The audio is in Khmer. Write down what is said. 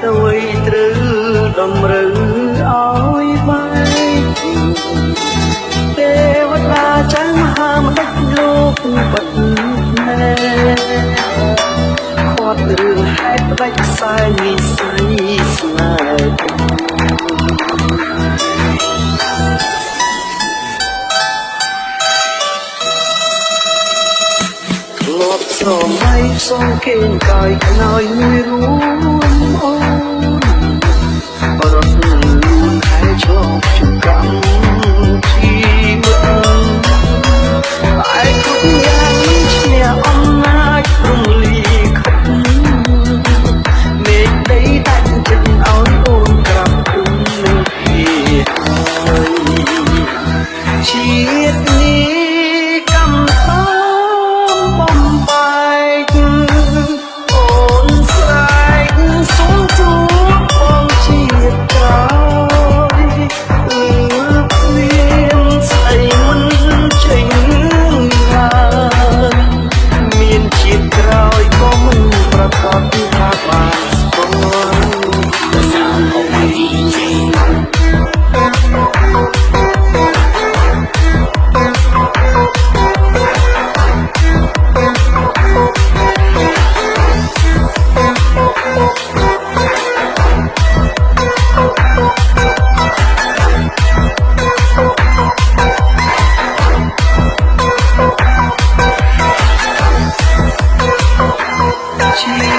ទៅត្រូវតម្រូវឲ្យបែកទេវតាចាំមហាម្ដេចលោកបាត់ណែខាត់រឿងហេតុផ្ដាច់ខ្សែនិស័យស្នេហ៍សម័យផ្សងគេងកាយខ្នើយមួយរួមអូនរត់លួនខែឆ្លងជកម្មជីវិតតែគ្រប់យ៉ាងមិនឈ្នះអំណាចរំលីខិតមេឃដីតែចិត្តឲ្យអូនក្រាបគុំនឹងពីហើយជាតិនេះកម្មបំបែកអូនស្រែកសូមជួបបងជាតិក្រោយព្រៀនស្អីមិនចេញហើយមានជាតិក្រោយក៏មិនប្រកបថាបានស្គាល់សាមអូនទីជិះชี